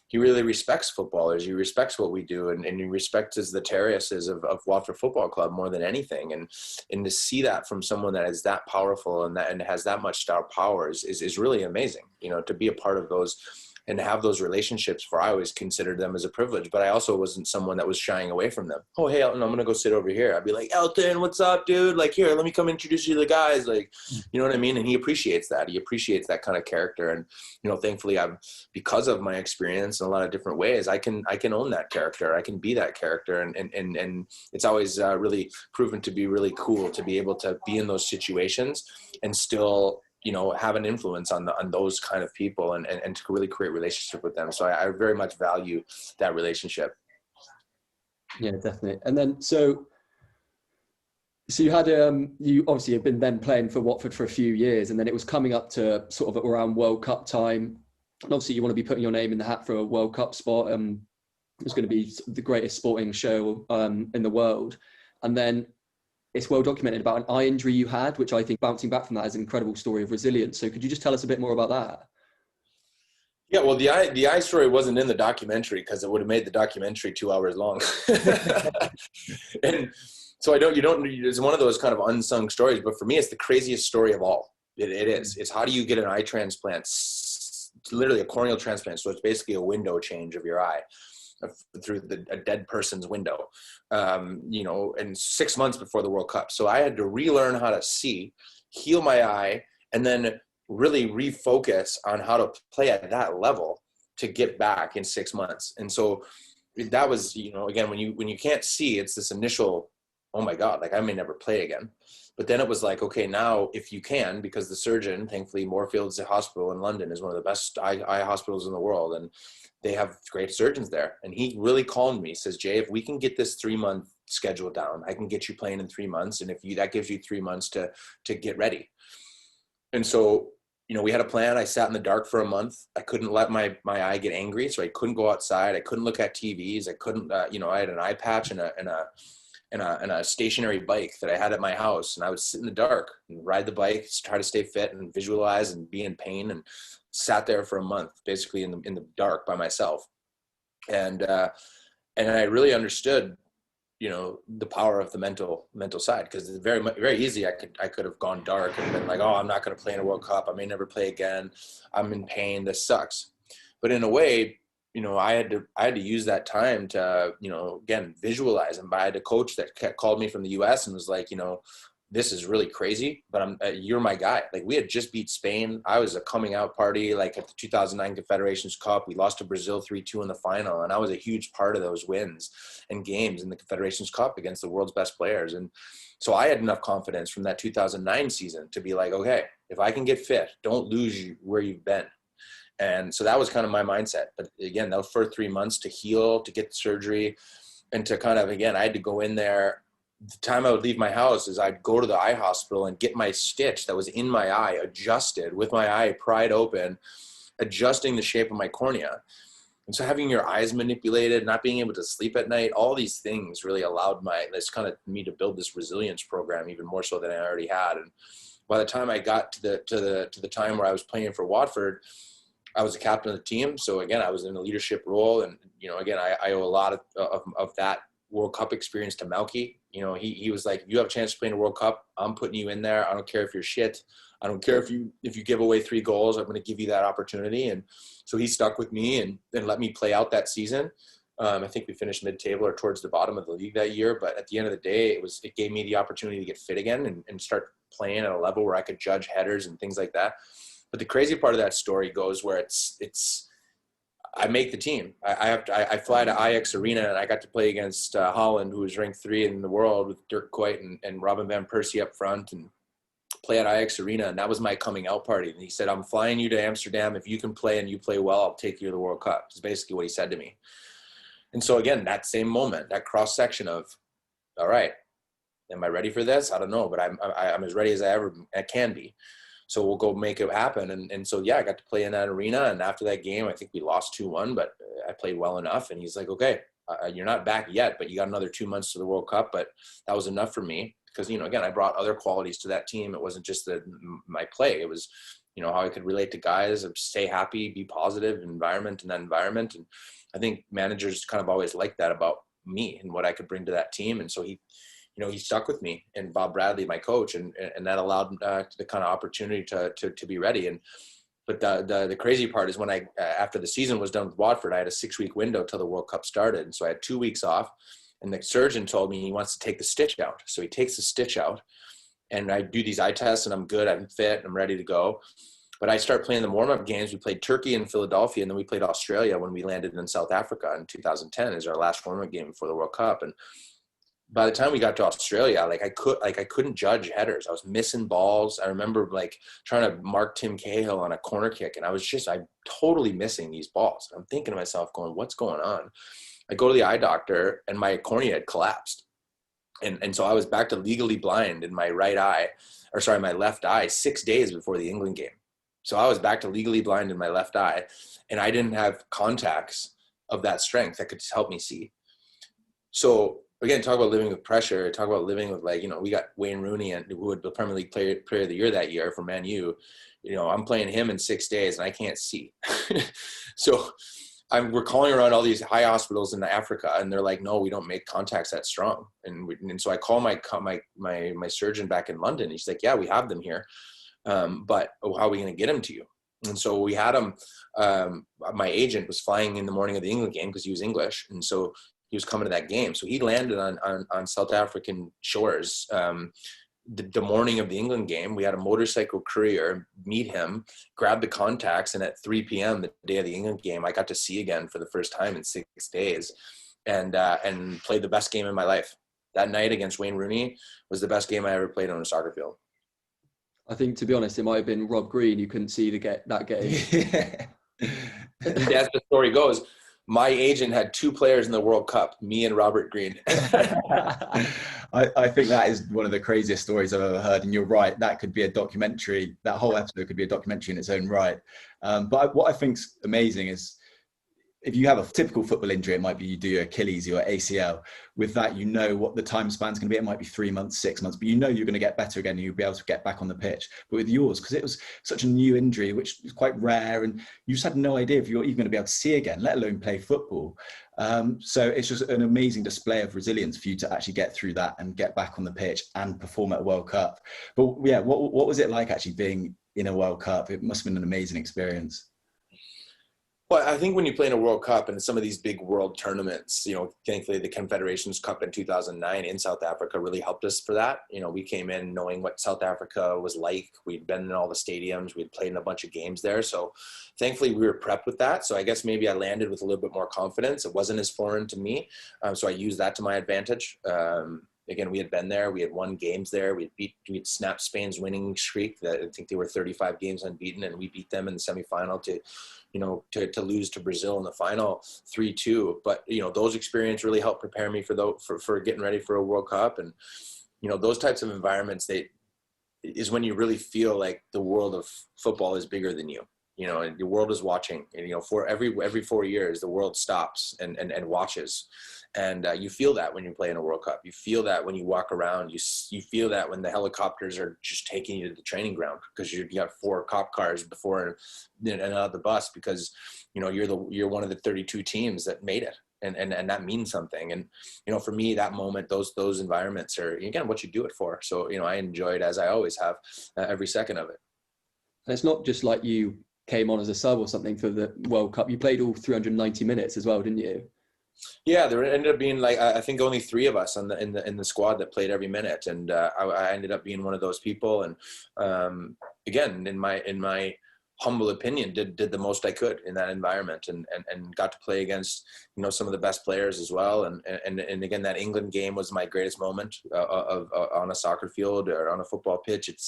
he really respects footballers. He respects what we do, and he respects the terraces of Watford Football Club more than anything. And to see that from someone that is that powerful and has that much star power is really amazing. To be a part of those and have those relationships, for I always considered them as a privilege, but I also wasn't someone that was shying away from them. Oh, hey, Elton, I'm going to go sit over here. I'd be like, Elton, what's up, dude? Like, here, let me come introduce you to the guys. Like, you know what I mean? And he appreciates that. He appreciates that kind of character. And, thankfully because of my experience in a lot of different ways, I can own that character. I can be that character. And it's always really proven to be really cool to be able to be in those situations and still, have an influence on those kind of people and to really create relationship with them. So I very much value that relationship. Yeah, definitely. And then, so you had, you obviously have been then playing for Watford for a few years, and then it was coming up to sort of around World Cup time. And obviously you want to be putting your name in the hat for a World Cup spot. It's going to be the greatest sporting show in the world. And then it's well documented about an eye injury you had, which I think bouncing back from that is an incredible story of resilience. So could you just tell us a bit more about that? Yeah, well, the eye story wasn't in the documentary because it would have made the documentary 2 hours long. And so it's one of those kind of unsung stories, but for me, it's the craziest story of all. It is. It's how do you get an eye transplant? It's literally a corneal transplant. So it's basically a window change of your eye through a dead person's window, and 6 months before the World Cup. So I had to relearn how to see, heal my eye, and then really refocus on how to play at that level to get back in 6 months. And so that was, again, when you can't see, it's this initial, oh my God, like I may never play again. But then it was like, okay, now if you can, because the surgeon, thankfully Moorfields Hospital in London is one of the best eye hospitals in the world, and they have great surgeons there. And he really called me, says, Jay, if we can get this 3-month schedule down, I can get you playing in 3 months. And that gives you 3 months to get ready. And so, we had a plan. I sat in the dark for a month. I couldn't let my eye get angry. So I couldn't go outside. I couldn't look at TVs. I couldn't, I had an eye patch and a stationary bike that I had at my house. And I would sit in the dark and ride the bike, try to stay fit and visualize and be in pain, and sat there for a month, basically in the dark by myself. And I really understood, the power of the mental side, because it's very, very easy. I could have gone dark and been like, oh, I'm not going to play in a World Cup. I may never play again. I'm in pain. This sucks. But in a way, I had to use that time to, again, visualize. And I had a coach that called me from the US and was like, this is really crazy, but you're my guy. Like, we had just beat Spain. I was a coming out party, like at the 2009 Confederations Cup. We lost to Brazil 3-2 in the final. And I was a huge part of those wins and games in the Confederations Cup against the world's best players. And so I had enough confidence from that 2009 season to be like, okay, if I can get fit, don't lose where you've been. And so that was kind of my mindset. But again, those first 3 months to heal, to get surgery, and to kind of, again, I had to go in there. The time I would leave my house is I'd go to the eye hospital and get my stitch that was in my eye adjusted with my eye pried open, adjusting the shape of my cornea. And so having your eyes manipulated, not being able to sleep at night, all these things really allowed me to build this resilience program even more so than I already had. And by the time I got to the time where I was playing for Watford, I was a captain of the team. So again, I was in a leadership role. And, again, I owe a lot of that World Cup experience to Malky. He was like, you have a chance to play in a World Cup. I'm putting you in there. I don't care if you're shit. I don't care if you give away 3 goals. I'm going to give you that opportunity. And so he stuck with me and let me play out that season. I think we finished mid-table or towards the bottom of the league that year. But at the end of the day, it gave me the opportunity to get fit again and start playing at a level where I could judge headers and things like that. But the crazy part of that story goes where it's I make the team. I fly to Ajax Arena, and I got to play against Holland, who was ranked 3 in the world, with Dirk Kuyt and Robin van Persie up front, and play at Ajax Arena. And that was my coming out party. And he said, I'm flying you to Amsterdam. If you can play and you play well, I'll take you to the World Cup. It's basically what he said to me. And so again, that same moment, that cross section of, all right, am I ready for this? I don't know, but I'm as ready as I can be. So we'll go make it happen. And so, yeah, I got to play in that arena. And after that game, I think we lost 2-1, but I played well enough. And he's like, okay, you're not back yet, but you got another 2 months to the World Cup. But that was enough for me because, again, I brought other qualities to that team. It wasn't just my play. It was, how I could relate to guys, stay happy, be positive, environment in that environment. And I think managers kind of always like that about me and what I could bring to that team. And so he stuck with me, and Bob Bradley, my coach, and that allowed the kind of opportunity to be ready. But the crazy part is when after the season was done with Watford, I had a 6-week window till the World Cup started. And so I had 2 weeks off, and the surgeon told me he wants to take the stitch out. So he takes the stitch out, and I do these eye tests, and I'm good, I'm fit, I'm ready to go. But I start playing the warm-up games. We played Turkey and Philadelphia, and then we played Australia when we landed in South Africa in 2010 as our last warm-up game before the World Cup. And by the time we got to Australia, I couldn't judge headers. I was missing balls. I remember trying to mark Tim Cahill on a corner kick, and I'm totally missing these balls. I'm thinking to myself, going, what's going on? I go to the eye doctor, and my cornea had collapsed, and so I was back to legally blind in my my left eye 6 days before the England game. So I was back to legally blind in my left eye, and I didn't have contacts of that strength that could help me see. So again, talk about living with pressure. Talk about living with we got Wayne Rooney, and who would the Premier League Player of the Year that year for Man U. I'm playing him in 6 days, and I can't see. So we're calling around all these high hospitals in Africa, and they're like, no, we don't make contacts that strong. And so I call my surgeon back in London. He's like, yeah, we have them here, but how are we going to get them to you? And so we had him. My agent was flying in the morning of the England game because he was English, and so he was coming to that game. So he landed on South African shores the morning of the England game. We had a motorcycle courier meet him, grab the contacts, and at 3 p.m. the day of the England game, I got to see again for the first time in 6 days, and played the best game in my life. That night against Wayne Rooney was the best game I ever played on a soccer field. I think, to be honest, it might have been Rob Green. You couldn't see that game. Yeah. As the story goes, my agent had 2 players in the World Cup, me and Robert Green. I think that is one of the craziest stories I've ever heard. And you're right, that could be a documentary. That whole episode could be a documentary in its own right. But what I think's amazing is, if you have a typical football injury, it might be you do your Achilles, your ACL. With that, what the time span's going to be. It might be 3 months, 6 months, but you're going to get better again, and you'll be able to get back on the pitch. But with yours, because it was such a new injury, which is quite rare, and you just had no idea if you're even going to be able to see again, let alone play football. So it's just an amazing display of resilience for you to actually get through that and get back on the pitch and perform at a World Cup. But yeah, what was it like actually being in a World Cup? It must have been an amazing experience. Well, I think when you play in a World Cup and some of these big world tournaments, thankfully the Confederations Cup in 2009 in South Africa really helped us for that. We came in knowing what South Africa was like. We'd been in all the stadiums. We'd played in a bunch of games there. So thankfully we were prepped with that. So I guess maybe I landed with a little bit more confidence. It wasn't as foreign to me. So I used that to my advantage. Again, we had been there. We had won games there. We'd snapped Spain's winning streak. I think they were 35 games unbeaten, and we beat them in the semifinal to lose to Brazil in the final 3-2. But those experiences really helped prepare me for getting ready for a World Cup. And those types of environments, is when you really feel like the world of football is bigger than you. And the world is watching. And for every 4 years, the world stops and watches. And you feel that when you play in a World Cup. You feel that when you walk around. You feel that when the helicopters are just taking you to the training ground because you got 4 cop cars before and out of the bus because you're one of the 32 teams that made it, and that means something. And for me, that moment, those environments are again what you do it for. So I enjoyed, as I always have, every second of it. And it's not just like you came on as a sub or something for the World Cup. You played all 390 minutes as well, didn't you? Yeah, there ended up being I think only 3 of us in the squad that played every minute, and I ended up being one of those people. And again, in my humble opinion, did the most I could in that environment, and got to play against, you know, some of the best players as well. And again, that England game was my greatest moment on a soccer field or on a football pitch. It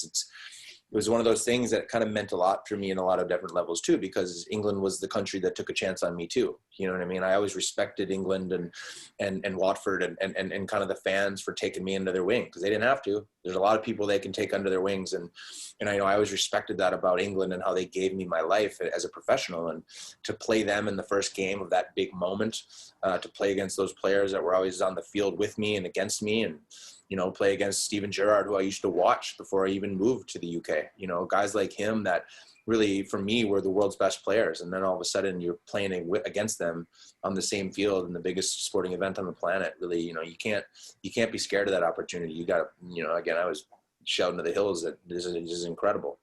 was one of those things that kind of meant a lot for me in a lot of different levels too, because England was the country that took a chance on me too. You know what I mean? I always respected England and Watford and kind of the fans for taking me under their wing, because they didn't have to. There's a lot of people they can take under their wings. And I know I always respected that about England and how they gave me my life as a professional, and to play them in the first game of that big moment, to play against those players that were always on the field with me and against me, and, you know, play against Steven Gerrard, who I used to watch before I even moved to the UK. You know, guys like him that really, for me, were the world's best players. And then all of a sudden you're playing against them on the same field in the biggest sporting event on the planet. Really, you know, you can't be scared of that opportunity. You got to, you know, again, I was shouting to the hills that this is incredible.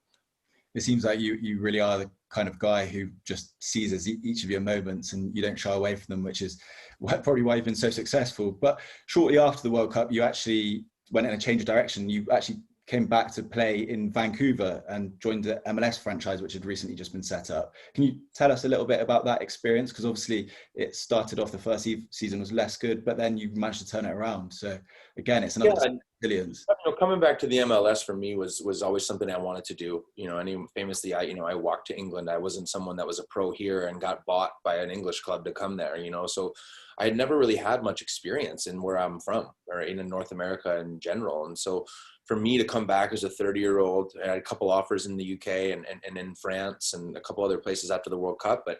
It seems like you really are the kind of guy who just seizes each of your moments and you don't shy away from them, which is probably why you've been so successful. But shortly after the World Cup, you actually went in a change of direction. You actually came back to play in Vancouver and joined the MLS franchise, which had recently just been set up. Can you tell us a little bit about that experience? Because obviously it started off, the first season was less good, but then you managed to turn it around. So again, it's another billions. You know, coming back to the MLS for me was always something I wanted to do. You know, famously, I walked to England. I wasn't someone that was a pro here and got bought by an English club to come there, you know, so I had never really had much experience in where I'm from, or in North America in general. And so for me to come back as a 30-year-old, I had a couple offers in the UK and in France and a couple other places after the World Cup. But,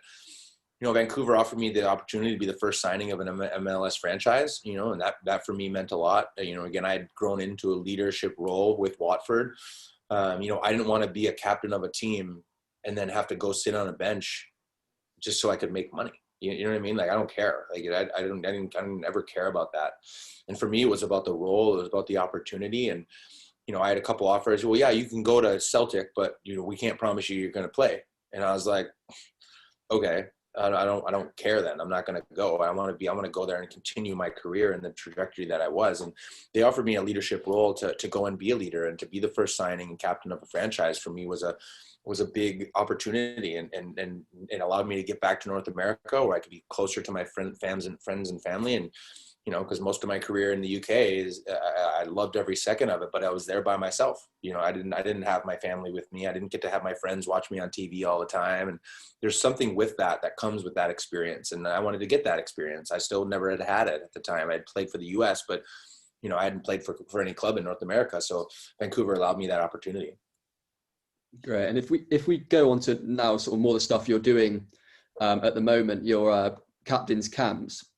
you know, Vancouver offered me the opportunity to be the first signing of an MLS franchise, you know, and that for me meant a lot. You know, again, I had grown into a leadership role with Watford. You know, I didn't want to be a captain of a team and then have to go sit on a bench just so I could make money. You know what I mean? Like, I don't care. Like, I didn't ever care about that. And for me, it was about the role. It was about the opportunity. And, you know, I had a couple offers. Well, yeah, you can go to Celtic, but, you know, we can't promise you you're going to play. And I was like, okay, I don't care then. I'm not going to go. I want to go there and continue my career in the trajectory that I was. And they offered me a leadership role to go and be a leader, and to be the first signing and captain of a franchise for me was a big opportunity, and it allowed me to get back to North America, where I could be closer to my friends and family. And, you know, because most of my career in the UK is, I loved every second of it, but I was there by myself. You know, I didn't have my family with me. I didn't get to have my friends watch me on TV all the time. And there's something with that comes with that experience. And I wanted to get that experience. I still never had it at the time. I had played for the US, but, you know, I hadn't played for any club in North America. So Vancouver allowed me that opportunity. Great. And if we go on to now sort of more the stuff you're doing at the moment, your captain's camps,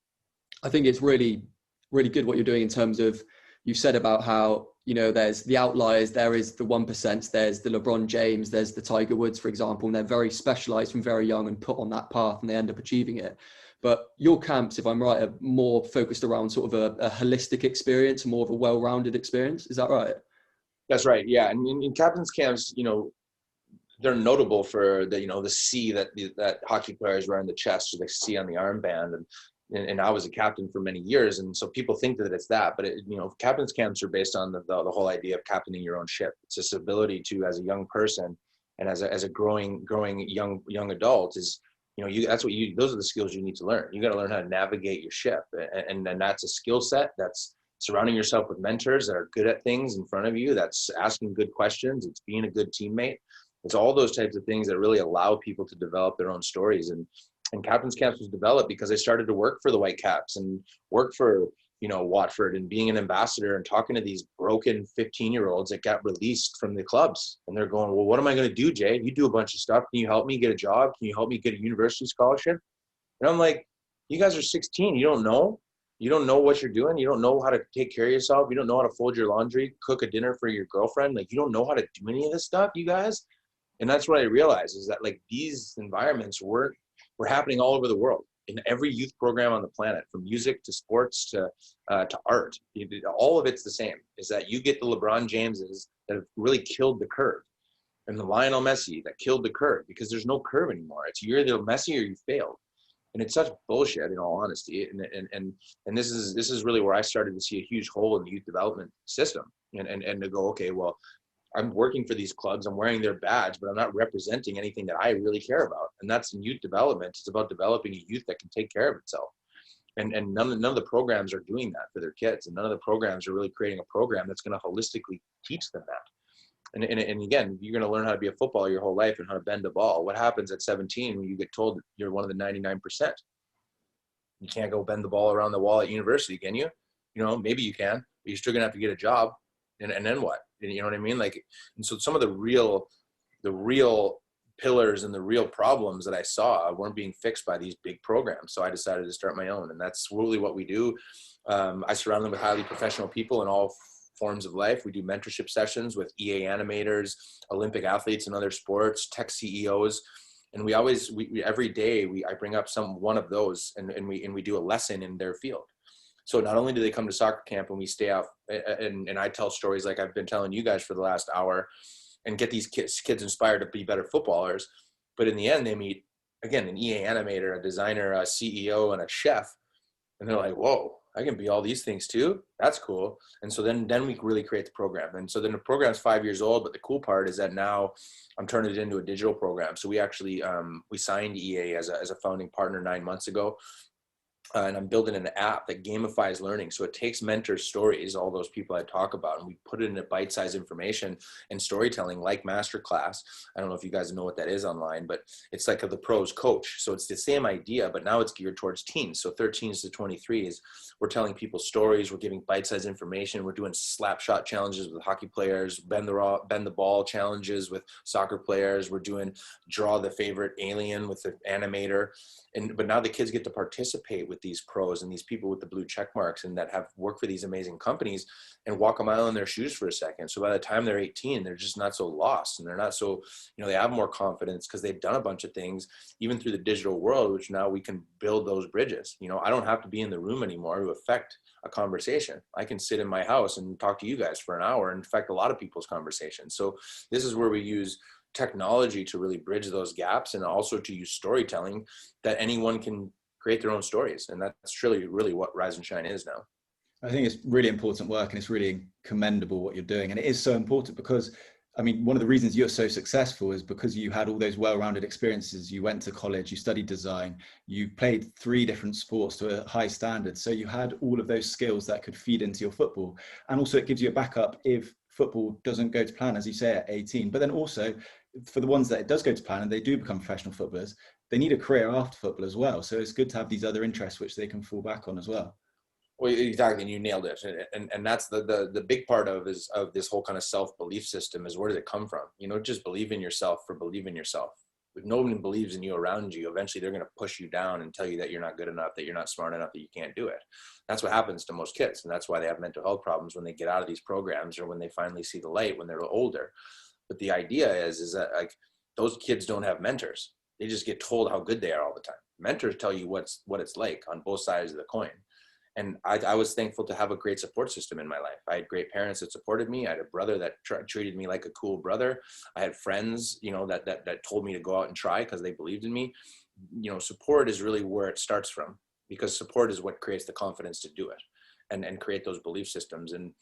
I think it's really, really good what you're doing in terms of, you said about how, you know, there's the outliers, there is the 1%, there's the LeBron James, there's the Tiger Woods, for example, and they're very specialized from very young and put on that path and they end up achieving it. But your camps, if I'm right, are more focused around sort of a holistic experience, more of a well-rounded experience. Is that right? That's right. Yeah. And in captain's camps, you know, they're notable for the, you know, the C that hockey players wear in the chest, or the C on the armband. And I was a captain for many years. And so people think that it's that, but you know, captain's camps are based on the whole idea of captaining your own ship. It's this ability to, as a young person and as a growing young adult, is, you know, those are the skills you need to learn. You got to learn how to navigate your ship. And then that's a skill set. That's surrounding yourself with mentors that are good at things in front of you. That's asking good questions. It's being a good teammate. It's all those types of things that really allow people to develop their own stories. And captain's camps was developed because I started to work for the Whitecaps and work for, you know, Watford, and being an ambassador and talking to these broken 15-year-olds that got released from the clubs. And they're going, well, what am I going to do, Jay? You do a bunch of stuff. Can you help me get a job? Can you help me get a university scholarship? And I'm like, you guys are 16. You don't know. You don't know what you're doing. You don't know how to take care of yourself. You don't know how to fold your laundry, cook a dinner for your girlfriend. Like, you don't know how to do any of this stuff, you guys. And that's what I realized, is that, like, these environments were happening all over the world, in every youth program on the planet, from music to sports to art. All of it's the same, is that you get the LeBron Jameses that have really killed the curve, and the Lionel Messi that killed the curve, because there's no curve anymore. It's, you're either Messi or you failed. And it's such bullshit, in all honesty. And this is really where I started to see a huge hole in the youth development system, and to go, okay, well, I'm working for these clubs, I'm wearing their badge, but I'm not representing anything that I really care about. And that's in youth development. It's about developing a youth that can take care of itself. And none of the programs are doing that for their kids. And none of the programs are really creating a program that's going to holistically teach them that. And again, you're going to learn how to be a footballer your whole life and how to bend a ball. What happens at 17 when you get told you're one of the 99%? You can't go bend the ball around the wall at university, can you? You know, maybe you can, but you're still going to have to get a job. And then what? You know what I mean? Like, and so some of the real pillars and the real problems that I saw weren't being fixed by these big programs. So I decided to start my own, and that's really what we do. I surround them with highly professional people in all forms of life. We do mentorship sessions with EA animators, Olympic athletes in other sports, tech CEOs. And we every day I bring up one of those and we do a lesson in their field. So not only do they come to soccer camp and we stay out and I tell stories like I've been telling you guys for the last hour and get these kids inspired to be better footballers, but in the end they meet, again, an EA animator, a designer, a CEO, and a chef. And they're like, whoa, I can be all these things too? That's cool. And so then we really create the program. And so then the program's 5 years old, but the cool part is that now I'm turning it into a digital program. So we actually, we signed EA as a founding partner 9 months ago. And I'm building an app that gamifies learning. So it takes mentor stories, all those people I talk about, and we put it into bite-sized information and storytelling like Masterclass. I don't know if you guys know what that is online, but it's like the pros coach. So it's the same idea, but now it's geared towards teens. So 13s to 23s, we're telling people stories. We're giving bite-sized information. We're doing slap shot challenges with hockey players, bend the ball challenges with soccer players. We're doing draw the favorite alien with the animator. But now the kids get to participate with these pros and these people with the blue check marks and that have worked for these amazing companies and walk a mile in their shoes for a second. So by the time they're 18, they're just not so lost and they're not so, they have more confidence because they've done a bunch of things, even through the digital world, which now we can build those bridges. I don't have to be in the room anymore to affect a conversation. I can sit in my house and talk to you guys for an hour and affect a lot of people's conversations. So this is where we use technology to really bridge those gaps and also to use storytelling that anyone can create their own stories. And that's really what Rise and Shine is now. I think it's really important work and it's really commendable what you're doing. And it is so important because, one of the reasons you're so successful is because you had all those well-rounded experiences. You went to college, you studied design, you played 3 different sports to a high standard. So you had all of those skills that could feed into your football. And also it gives you a backup if football doesn't go to plan, as you say, at 18. But then also for the ones that it does go to plan and they do become professional footballers, they need a career after football as well. So it's good to have these other interests which they can fall back on as well. Well, exactly, and you nailed it. And that's the big part of this whole kind of self-belief system is where does it come from? Just believe in yourself for believe in yourself. If nobody believes in you around you, eventually they're going to push you down and tell you that you're not good enough, that you're not smart enough, that you can't do it. That's what happens to most kids. And that's why they have mental health problems when they get out of these programs or when they finally see the light when they're older. But the idea is that like those kids don't have mentors. They just get told how good they are all the time. Mentors tell you what it's like on both sides of the coin. And I was thankful to have a great support system in my life. I had great parents that supported me. I had a brother that treated me like a cool brother. I had friends, that told me to go out and try because they believed in me. Support is really where it starts from, because support is what creates the confidence to do it and create those belief systems. And,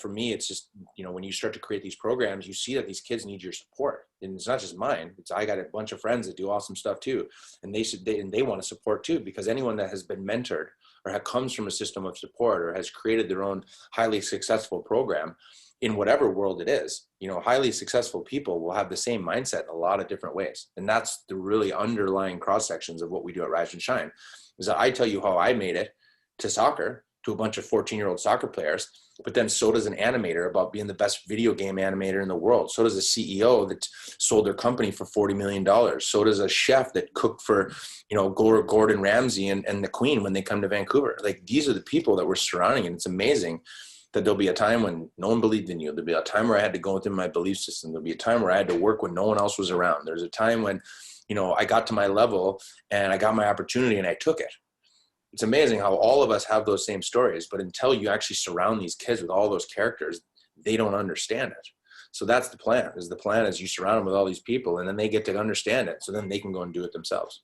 for me, it's just, when you start to create these programs, you see that these kids need your support. And it's not just mine. I got a bunch of friends that do awesome stuff too. And they want to support too, because anyone that has been mentored or comes from a system of support or has created their own highly successful program in whatever world it is, highly successful people will have the same mindset in a lot of different ways. And that's the really underlying cross sections of what we do at Rise and Shine, is that I tell you how I made it to soccer, to a bunch of 14-year-old soccer players, but then so does an animator about being the best video game animator in the world. So does a CEO that sold their company for $40 million. So does a chef that cooked for, Gordon Ramsay and the Queen when they come to Vancouver. Like, these are the people that we're surrounding. And it's amazing that there'll be a time when no one believed in you. There'll be a time where I had to go within my belief system. There'll be a time where I had to work when no one else was around. There's a time when, I got to my level and I got my opportunity and I took it. It's amazing how all of us have those same stories, but until you actually surround these kids with all those characters, they don't understand it. So that's the plan. The plan is you surround them with all these people and then they get to understand it. So then they can go and do it themselves.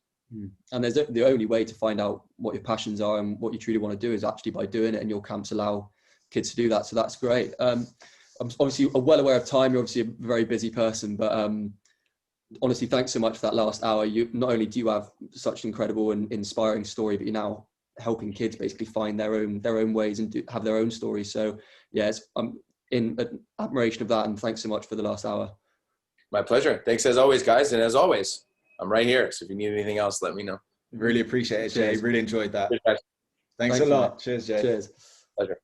And there's the only way to find out what your passions are and what you truly want to do is actually by doing it, and your camps allow kids to do that. So that's great. I'm obviously well aware of time. You're obviously a very busy person, but honestly, thanks so much for that last hour. You not only do you have such an incredible and inspiring story, but you're now helping kids basically find their own ways and have their own stories. So yeah, I'm in admiration of that, and thanks so much for the last hour. My pleasure. Thanks as always, guys, and as always, I'm right here. So if you need anything else, let me know. Really appreciate it, Jay. Cheers. Really enjoyed that. Cheers, guys. Thanks a lot. Cheers, Jay. Cheers. Pleasure.